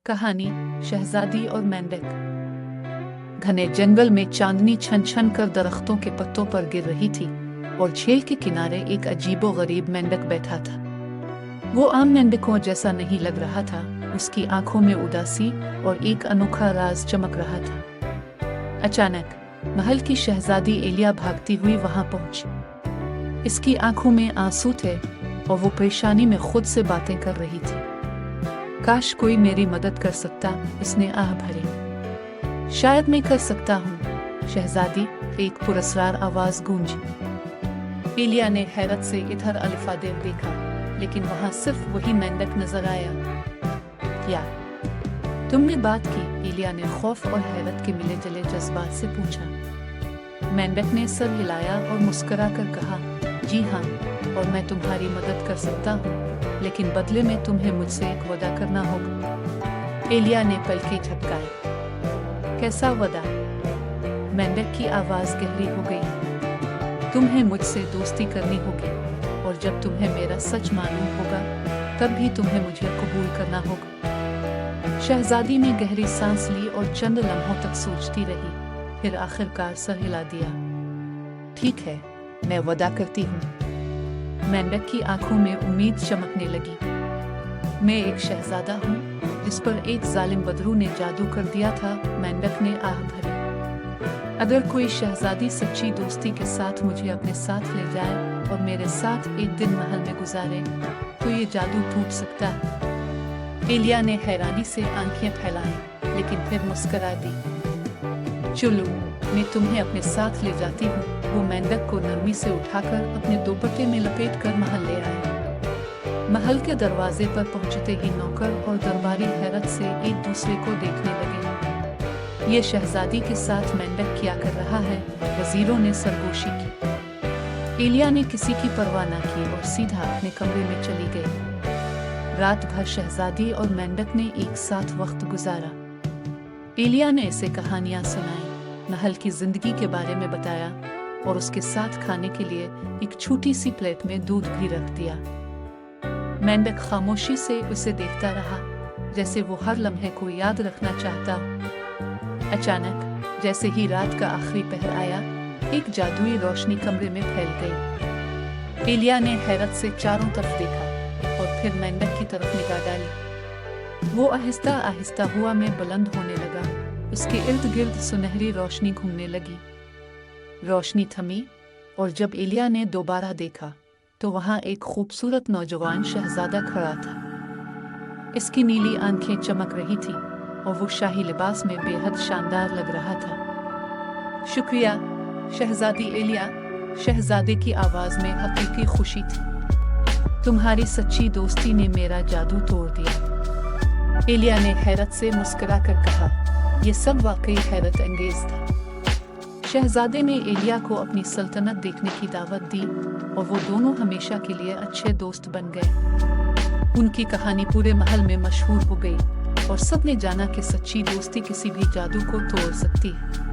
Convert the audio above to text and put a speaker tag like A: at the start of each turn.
A: कहानी शहजादी और मेंढक। घने जंगल में चांदनी छन छन कर दरख्तों के पत्तों पर गिर रही थी और झील के किनारे एक अजीबोगरीब मेंढक बैठा था। वो आम मेंढकों जैसा नहीं लग रहा था। उसकी आंखों में उदासी और एक अनोखा राज चमक रहा था। अचानक महल की शहजादी एलिया भागती हुई वहां पहुंची। इसकी आंखों में आंसू थे और वो परेशानी में खुद से बातें कर रही थी। काश कोई मेरी मदद कर सकता, इसने आह भरी। शायद मैं कर सकता हूँ शहजादी, एक पुरस्कार आवाज गूंजी। एलिया ने हैरत से इधर अलिफादेव देखा, लेकिन वहां सिर्फ वही मेंढक नजर आया। क्या तुमने बात की? एलिया ने खौफ और हैरत के मिले जुले जज्बात से पूछा। मेंढक ने सर हिलाया और मुस्कुरा कर कहा, जी हाँ, और मैं तुम्हारी मदद कर सकता हूँ, लेकिन बदले में तुम्हें मुझसे एक वादा करना होगा। एलिया ने पलकें झपकाए। कैसा वादा? मेंढक की आवाज गहरी हो गई। तुम्हें मुझसे दोस्ती करनी होगी, और जब तुम्हें मेरा सच मालूम होगा, तब भी तुम्हें मुझे कबूल करना होगा। शहजादी ने गहरी सांस ली और चंद लम्हों तक सोचती रही, फिर आखिरकार सर हिला दिया। ठीक है, मैं वादा करती हूँ। मेंढक की आंखों में उम्मीद चमकने लगी। मैं एक शहजादा हूँ जिस पर एक जालिम बदरू ने जादू कर दिया था। मेंढक ने आह भरी। अगर कोई शहजादी सच्ची दोस्ती के साथ मुझे अपने साथ ले जाए और मेरे साथ एक दिन महल में गुजारे, तो ये जादू टूट सकता है। एलिया ने हैरानी से आंखें फैलाई, लेकिन फिर मुस्कुरा दी। चलो, मैं तुम्हें अपने साथ ले जाती हूँ। वो मेंढक को नरमी से उठाकर अपने दोपट्टे में लपेटकर महल ले आए। महल के दरवाजे पर पहुंचते ही नौकर और दरबारी हैरत से एक दूसरे को देखने लगे। ये शहजादी के साथ मेंढक क्या कर रहा है? वजीरों ने सरगोशी की। एलिया ने किसी की परवाह न की और सीधा अपने कमरे में चली गई। रात भर शहजादी और मेंढक ने एक साथ वक्त गुजारा। एलिया ने इसे कहानियां सुनाई, महल की जिंदगी के बारे में बताया और उसके साथ खाने के लिए एक छोटी सी प्लेट में दूध भी रख दिया। मेंढक खामोशी से उसे देखता रहा, जैसे वो हर लम्हे को याद रखना चाहता हो। अचानक जैसे ही रात का आखिरी पहर आया, एक जादुई रोशनी कमरे में फैल गई। एलिया ने हैरत से चारों तरफ देखा और फिर मेंढक की तरफ निगाह डाली। वो आहिस्ता आहिस्ता हवा में बुलंद होने लगा। उसके इर्द गिर्द सुनहरी रोशनी घूमने लगी। रोशनी थमी और जब एलिया ने दोबारा देखा, तो वहां एक खूबसूरत नौजवान शहजादा खड़ा था। इसकी नीली आंखें चमक रही थी और वो शाही लिबास में बेहद शानदार लग रहा था। शुक्रिया शहजादी एलिया, शहजादे की आवाज में हकीकी खुशी थी। तुम्हारी सच्ची दोस्ती ने मेरा जादू तोड़ दिया। एलिया ने हैरत से मुस्कुरा कर कहा। ये सब वाकई हैरत अंगेज था। शहजादे ने एलिया को अपनी सल्तनत देखने की दावत दी और वो दोनों हमेशा के लिए अच्छे दोस्त बन गए। उनकी कहानी पूरे महल में मशहूर हो गई और सबने जाना कि सच्ची दोस्ती किसी भी जादू को तोड़ सकती है।